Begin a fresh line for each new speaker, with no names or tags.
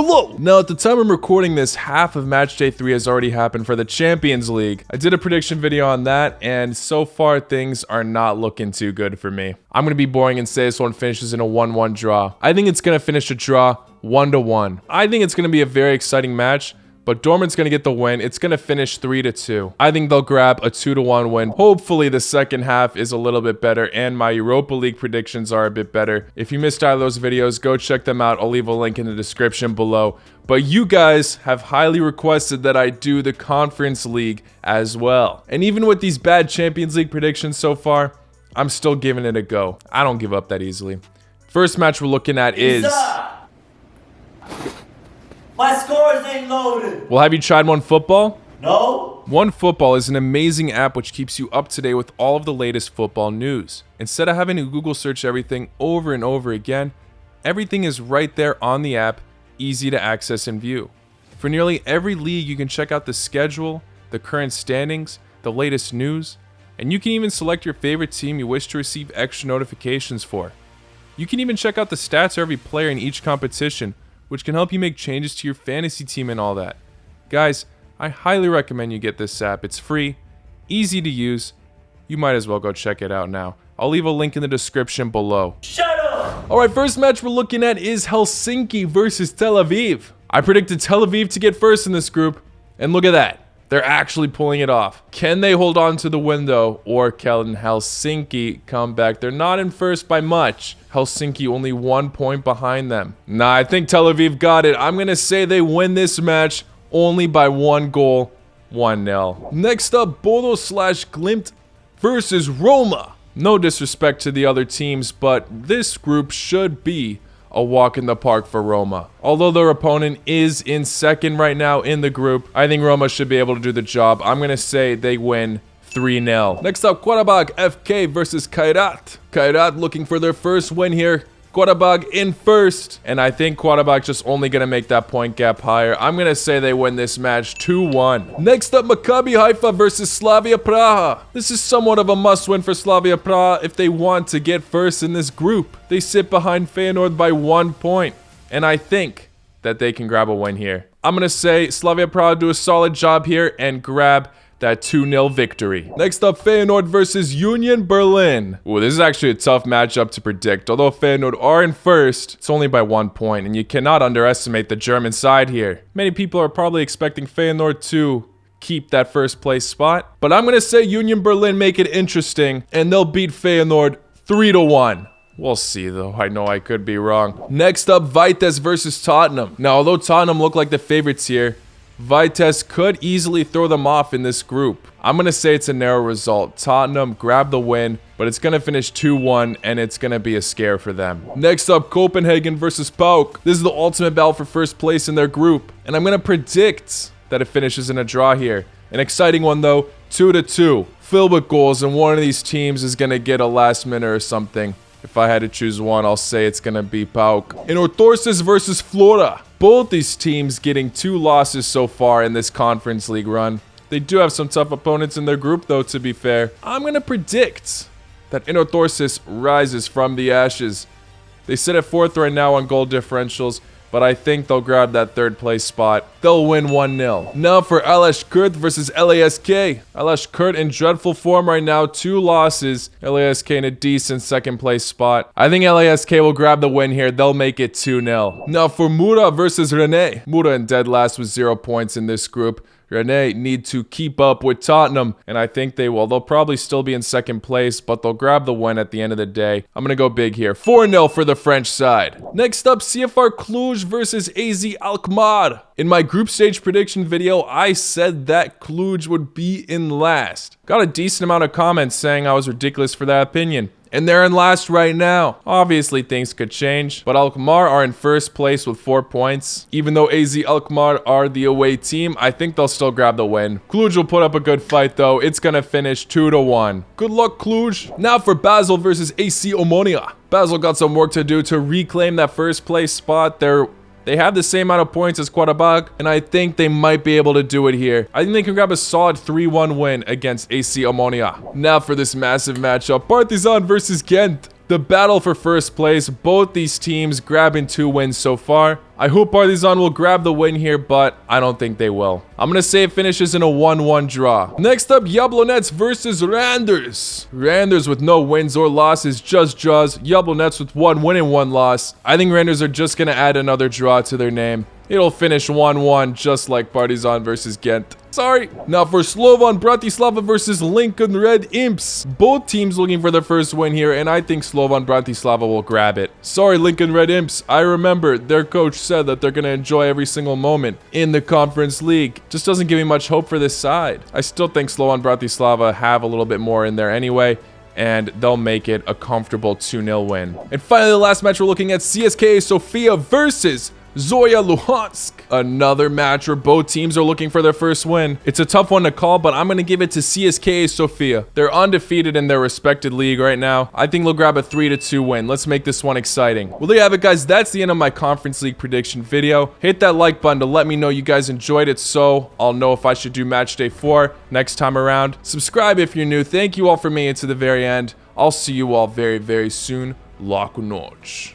Hello! Now, at the time I'm recording this, half of Matchday 3 has already happened for the Champions League. I did a prediction video on that, and so far things are not looking too good for me. I'm going to be boring and say this one finishes in a 1-1 draw. I think it's going to finish a draw 1-1. I think it's going to be a very exciting match. But Dortmund's going to get the win. It's going to finish 3-2. I think they'll grab a 2-1 win. Hopefully the second half is a little bit better and my Europa League predictions are a bit better. If you missed out of those videos, go check them out. I'll leave a link in the description below. But you guys have highly requested that I do the Conference League as well. And even with these bad Champions League predictions so far, I'm still giving it a go. I don't give up that easily. First match we're looking at is...
My scores ain't loaded.
Well, have you tried OneFootball?
No.
OneFootball is an amazing app which keeps you up to date with all of the latest football news. Instead of having to Google search everything over and over again, everything is right there on the app, easy to access and view. For nearly every league, you can check out the schedule, the current standings, the latest news, and you can even select your favorite team you wish to receive extra notifications for. You can even check out the stats of every player in each competition, which can help you make changes to your fantasy team and all that. Guys, I highly recommend you get this app. It's free, easy to use. You might as well go check it out now. I'll leave a link in the description below.
Shut up!
Alright, first match we're looking at is Helsinki versus Tel Aviv. I predicted Tel Aviv to get first in this group, and look at that. They're actually pulling it off. Can they hold on to the window, or can Helsinki come back? They're not in first by much. Helsinki only 1 point behind them. Nah, I think Tel Aviv got it. I'm gonna say they win this match only by 1 goal, 1-0. Next up, Bodo/Glimt versus Roma. No disrespect to the other teams, but this group should be a walk in the park for Roma. Although their opponent is in second right now in the group, I think Roma should be able to do the job. I'm going to say they win 3-0. Next up, Qarabağ FK versus Kairat. Kairat looking for their first win here. Qarabağ in first, and I think Qarabağ just only going to make that point gap higher. I'm going to say they win this match 2-1. Next up, Makabi Haifa versus Slavia Praha. This is somewhat of a must-win for Slavia Praha if they want to get first in this group. They sit behind Feyenoord by 1 point, and I think that they can grab a win here. I'm going to say Slavia Praha do a solid job here and grab that 2-0 victory. Next up, Feyenoord versus Union Berlin. Ooh, this is actually a tough matchup to predict. Although Feyenoord are in first, it's only by 1 point, and you cannot underestimate the German side here. Many people are probably expecting Feyenoord to keep that first place spot, but I'm gonna say Union Berlin make it interesting, and they'll beat Feyenoord 3-1. We'll see though, I know I could be wrong. Next up, Vitesse versus Tottenham. Now, although Tottenham look like the favorites here, Vitesse could easily throw them off in this group. I'm going to say it's a narrow result. Tottenham grab the win, but it's going to finish 2-1, and it's going to be a scare for them. Next up, Copenhagen versus PAOK. This is the ultimate battle for first place in their group, and I'm going to predict that it finishes in a draw here. An exciting one though, 2-2. Filled with goals, and one of these teams is going to get a last minute or something. If I had to choose one, I'll say it's going to be PAOK. And Orthorsis versus Flora. Both these teams getting 2 losses so far in this Conference League run. They do have some tough opponents in their group though, to be fair. I'm going to predict that Orthorsis rises from the ashes. They sit at 4th right now on goal differentials, but I think they'll grab that 3rd place spot. They'll win 1-0. Now for Alashkert versus LASK. Alashkert in dreadful form right now, 2 losses. LASK in a decent 2nd place spot. I think LASK will grab the win here. They'll make it 2-0. Now for Mura versus Rennes. Mura in dead last with 0 points in this group. Rennes need to keep up with Tottenham, and I think they will. They'll probably still be in 2nd place, but they'll grab the win at the end of the day. I'm going to go big here. 4-0 for the French side. Next up, CFR Cluj versus AZ Alkmaar. In my group stage prediction video, I said that Cluj would be in last. Got a decent amount of comments saying I was ridiculous for that opinion. And they're in last right now. Obviously, things could change, but Alkmaar are in first place with 4 points. Even though AZ Alkmaar are the away team, I think they'll still grab the win. Cluj will put up a good fight, though. It's going to finish 2-1. Good luck, Cluj. Now for Basil versus Ac Ammonia. Basil got some work to do to reclaim that first place spot. They have the same amount of points as Qarabağ, and I think they might be able to do it here. I think they can grab a solid 3-1 win against AC Ammonia. Now for this massive matchup, Partizan versus Ghent. The battle for first place, both these teams grabbing 2 wins so far. I hope Partizan will grab the win here, but I don't think they will. I'm going to say it finishes in a 1-1 draw. Next up, Jablonets versus Randers. Randers with no wins or losses, just draws. Jablonets with 1 win and 1 loss. I think Randers are just going to add another draw to their name. It'll finish 1-1, just like Partizan versus Ghent. Sorry. Now for Slovan, Bratislava versus Lincoln Red Imps. Both teams looking for their first win here, and I think Slovan Bratislava will grab it. Sorry, Lincoln Red Imps. I remember their coach said that they're going to enjoy every single moment in the Conference League. Just doesn't give me much hope for this side. I still think Slovan Bratislava have a little bit more in there anyway, and they'll make it a comfortable 2-0 win. And finally, the last match we're looking at, Cska Sophia versus Zoya Luhansk. Another match where both teams are looking for their first win. It's a tough one to call, but I'm going to give it to Cska Sophia. They're undefeated in their respected league right now. I think they'll grab a 3-2 win. Let's make this one exciting. Well, there you have it, guys. That's the end of my Conference League prediction video. Hit that like button to let me know you guys enjoyed it, so I'll know if I should do match day 4 next time around. Subscribe if you're new. Thank you all for making it to the very end. I'll see you all very, very soon. La cu noci.